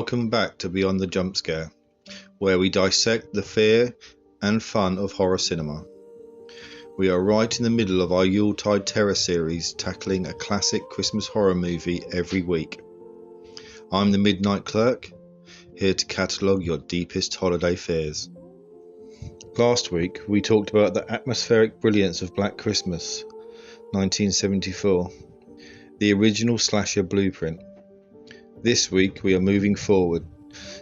Welcome back to Beyond the Jump Scare, where we dissect the fear and fun of horror cinema. We are right in the middle of our Yuletide Terror series, tackling a classic Christmas horror movie every week. I'm the Midnight Clerk, here to catalogue your deepest holiday fears. Last week we talked about the atmospheric brilliance of Black Christmas, 1974, the original slasher blueprint. This week we are moving forward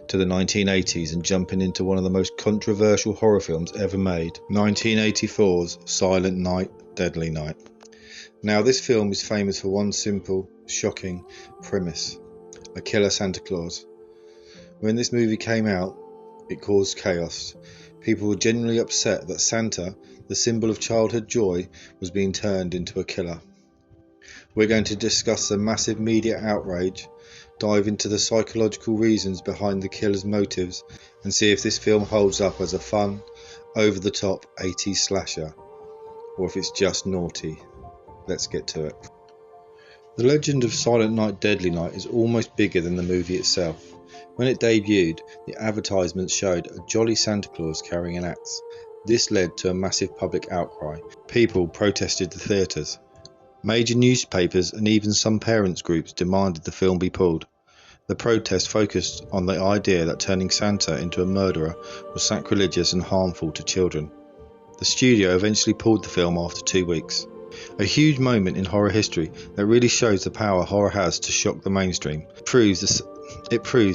to the 1980s and jumping into one of the most controversial horror films ever made, 1984's Silent Night, Deadly Night. Now this film is famous for one simple, shocking premise: a killer Santa Claus. When this movie came out, it caused chaos. People were genuinely upset that Santa, the symbol of childhood joy, was being turned into a killer. We're going to discuss the massive media outrage, dive into the psychological reasons behind the killer's motives, and see if this film holds up as a fun, over-the-top 80s slasher, or if it's just naughty. Let's get to it. The legend of Silent Night, Deadly Night is almost bigger than the movie itself. When it debuted, the advertisements showed a jolly Santa Claus carrying an axe. This led to a massive public outcry. People protested the theatres. Major newspapers and even some parents' groups demanded the film be pulled. The protest focused on the idea that turning Santa into a murderer was sacrilegious and harmful to children. The studio eventually pulled the film after 2 weeks. A huge moment in horror history that really shows the power horror has to shock the mainstream. It proves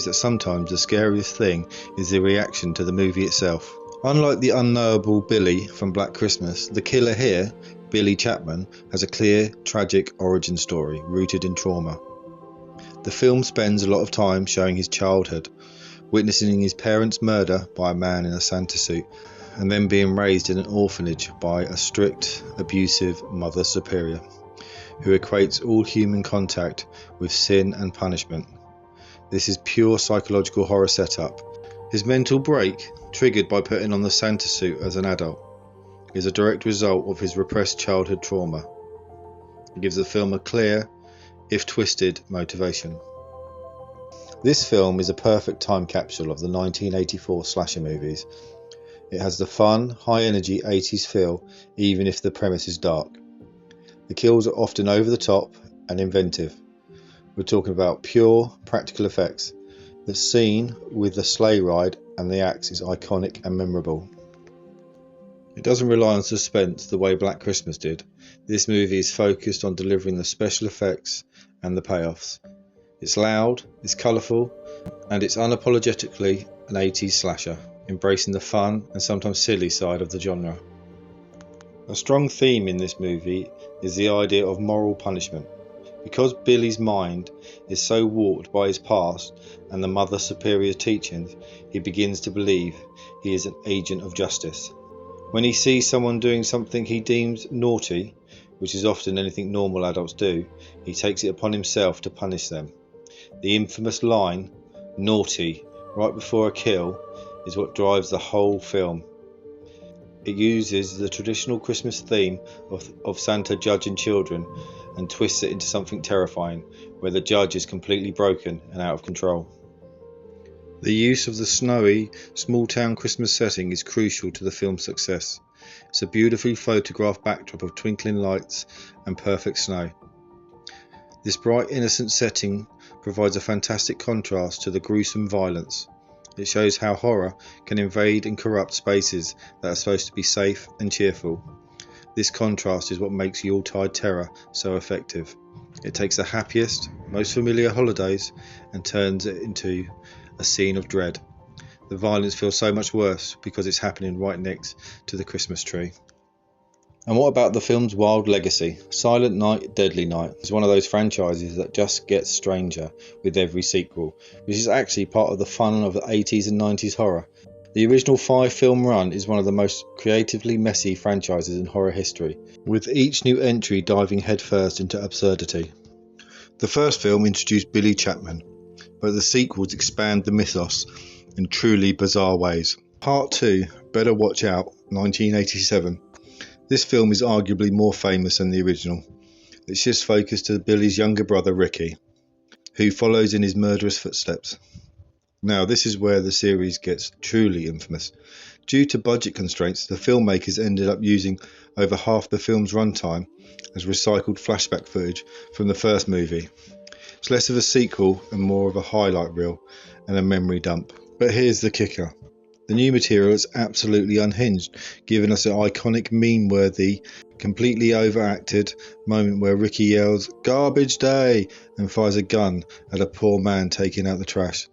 that sometimes the scariest thing is the reaction to the movie itself. Unlike the unknowable Billy from Black Christmas, the killer here, Billy Chapman, has a clear, tragic origin story rooted in trauma. The film spends a lot of time showing his childhood, witnessing his parents' murder by a man in a Santa suit, and then being raised in an orphanage by a strict, abusive mother superior, who equates all human contact with sin and punishment. This is pure psychological horror setup. His mental break, triggered by putting on the Santa suit as an adult, is a direct result of his repressed childhood trauma. It gives the film a clear, if twisted, motivation. This film is a perfect time capsule of the 1984 slasher movies. It has the fun, high-energy 80s feel, even if the premise is dark. The kills are often over the top and inventive. We're talking about pure, practical effects. The scene with the sleigh ride and the axe is iconic and memorable. It doesn't rely on suspense the way Black Christmas did. This movie is focused on delivering the special effects and the payoffs. It's loud, it's colourful, and it's unapologetically an 80s slasher, embracing the fun and sometimes silly side of the genre. A strong theme in this movie is the idea of moral punishment. Because Billy's mind is so warped by his past and the Mother Superior's teachings, he begins to believe he is an agent of justice. When he sees someone doing something he deems naughty, which is often anything normal adults do, he takes it upon himself to punish them. The infamous line, "naughty," right before a kill, is what drives the whole film. It uses the traditional Christmas theme of Santa judging children and twists it into something terrifying, where the judge is completely broken and out of control. The use of the snowy, small-town Christmas setting is crucial to the film's success. It's a beautifully photographed backdrop of twinkling lights and perfect snow. This bright, innocent setting provides a fantastic contrast to the gruesome violence. It shows how horror can invade and corrupt spaces that are supposed to be safe and cheerful. This contrast is what makes Yuletide Terror so effective. It takes the happiest, most familiar holidays and turns it into a scene of dread. The violence feels so much worse because it's happening right next to the Christmas tree. And what about the film's wild legacy? Silent Night, Deadly Night is one of those franchises that just gets stranger with every sequel, which is actually part of the fun of the 80s and 90s horror. The original 5-film run is one of the most creatively messy franchises in horror history, with each new entry diving headfirst into absurdity. The first film introduced Billy Chapman, but the sequels expand the mythos in truly bizarre ways. Part 2, Better Watch Out, 1987. This film is arguably more famous than the original. It shifts focus to Billy's younger brother Ricky, who follows in his murderous footsteps. Now, this is where the series gets truly infamous. Due to budget constraints, the filmmakers ended up using over half the film's runtime as recycled flashback footage from the first movie. It's less of a sequel and more of a highlight reel and a memory dump. But here's the kicker. The new material is absolutely unhinged, giving us an iconic meme-worthy, completely overacted moment where Ricky yells, "Garbage day!" and fires a gun at a poor man taking out the trash.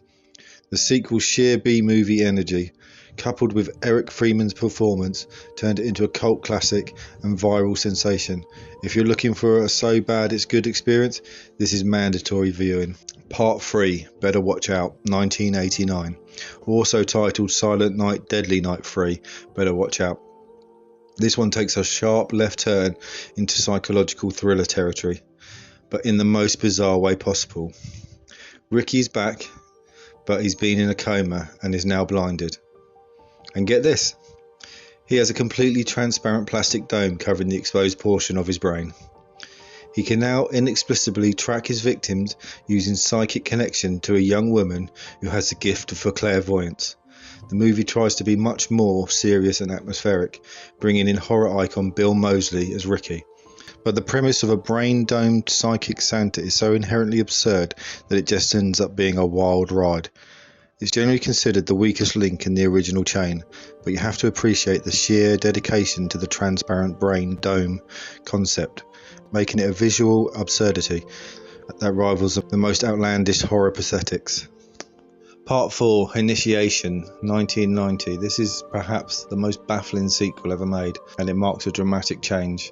The sequel's sheer B-movie energy, coupled with Eric Freeman's performance, turned it into a cult classic and viral sensation. If you're looking for a so bad it's good experience, this is mandatory viewing. Part 3, Better Watch Out, 1989. Also titled Silent Night, Deadly Night 3, Better Watch Out. This one takes a sharp left turn into psychological thriller territory, but in the most bizarre way possible. Ricky's back, but he's been in a coma and is now blinded. And get this, he has a completely transparent plastic dome covering the exposed portion of his brain. He can now inexplicably track his victims using psychic connection to a young woman who has the gift for clairvoyance. The movie tries to be much more serious and atmospheric, bringing in horror icon Bill Moseley as Ricky. But the premise of a brain-domed psychic Santa is so inherently absurd that it just ends up being a wild ride. It's generally considered the weakest link in the original chain, but you have to appreciate the sheer dedication to the transparent brain dome concept, making it a visual absurdity that rivals the most outlandish horror prosthetics. Part 4, Initiation, 1990. This is perhaps the most baffling sequel ever made, and it marks a dramatic change.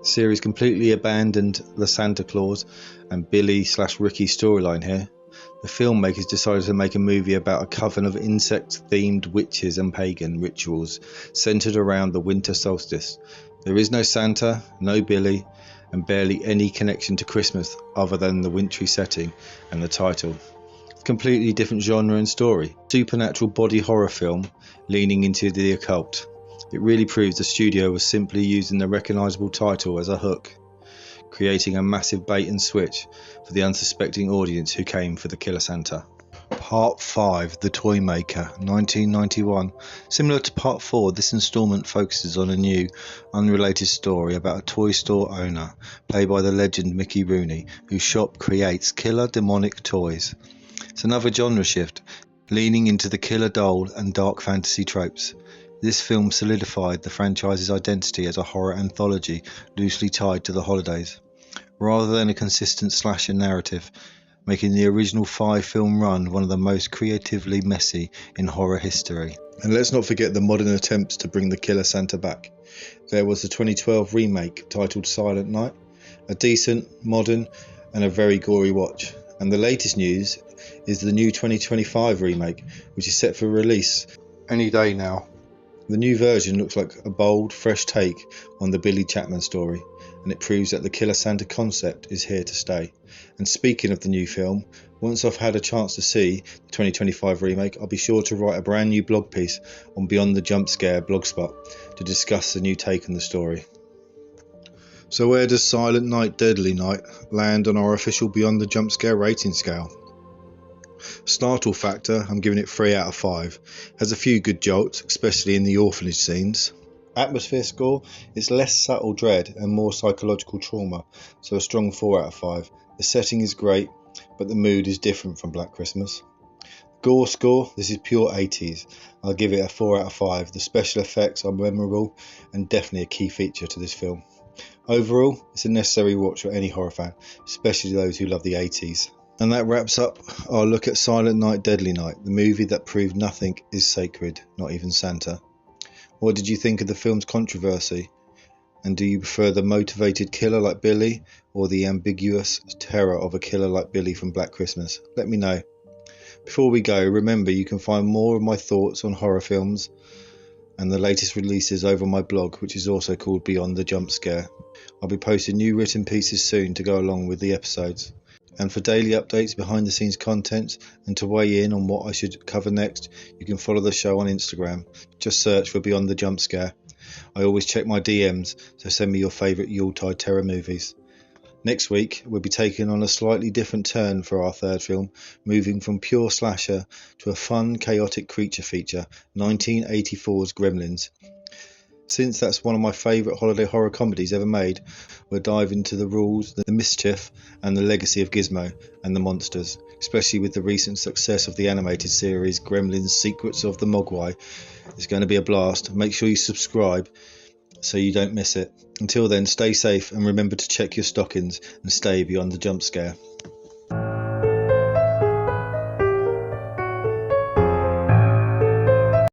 The series completely abandoned the Santa Claus and Billy/Ricky storyline here. The filmmakers decided to make a movie about a coven of insect-themed witches and pagan rituals centered around the winter solstice. There is no Santa, no Billy, and barely any connection to Christmas other than the wintry setting and the title. Completely different genre and story. Supernatural body horror film leaning into the occult. It really proves the studio was simply using the recognisable title as a hook, creating a massive bait and switch for the unsuspecting audience who came for the Killer Santa. Part 5, The Toy Maker, 1991. Similar to Part 4, this installment focuses on a new, unrelated story about a toy store owner, played by the legend Mickey Rooney, whose shop creates killer demonic toys. It's another genre shift, leaning into the killer doll and dark fantasy tropes. This film solidified the franchise's identity as a horror anthology loosely tied to the holidays, rather than a consistent slasher narrative, making the original 5-film run one of the most creatively messy in horror history. And let's not forget the modern attempts to bring the Killer Santa back. There was the 2012 remake titled Silent Night, a decent, modern and a very gory watch. And the latest news is the new 2025 remake, which is set for release any day now. The new version looks like a bold, fresh take on the Billy Chapman story, and it proves that the Killer Santa concept is here to stay. And speaking of the new film, once I've had a chance to see the 2025 remake, I'll be sure to write a brand new blog piece on Beyond the Jump Scare blogspot to discuss the new take on the story. So where does Silent Night, Deadly Night land on our official Beyond the Jump Scare rating scale? Startle factor, I'm giving it 3 out of 5. Has a few good jolts, especially in the orphanage scenes. Atmosphere score is less subtle dread and more psychological trauma, so a strong 4 out of 5. The setting is great, but the mood is different from Black Christmas. Gore score, this is pure 80s. I'll give it a 4 out of 5. The special effects are memorable and definitely a key feature to this film. Overall, it's a necessary watch for any horror fan, especially those who love the 80s. And that wraps up our look at Silent Night, Deadly Night, the movie that proved nothing is sacred, not even Santa. What did you think of the film's controversy? And do you prefer the motivated killer like Billy or the ambiguous terror of a killer like Billy from Black Christmas? Let me know. Before we go, remember you can find more of my thoughts on horror films and the latest releases over on my blog, which is also called Beyond the Jump Scare. I'll be posting new written pieces soon to go along with the episodes. And for daily updates, behind the scenes content, and to weigh in on what I should cover next, you can follow the show on Instagram. Just search for Beyond the Jump Scare. I always check my DMs, so send me your favourite Yuletide Terror movies. Next week, we'll be taking on a slightly different turn for our third film, moving from pure slasher to a fun, chaotic creature feature, 1984's Gremlins. Since that's one of my favourite holiday horror comedies ever made, we'll dive into the rules, the mischief, and the legacy of Gizmo and the monsters, especially with the recent success of the animated series Gremlins Secrets of the Mogwai. It's going to be a blast. Make sure you subscribe so you don't miss it. Until then, stay safe and remember to check your stockings and stay beyond the jump scare.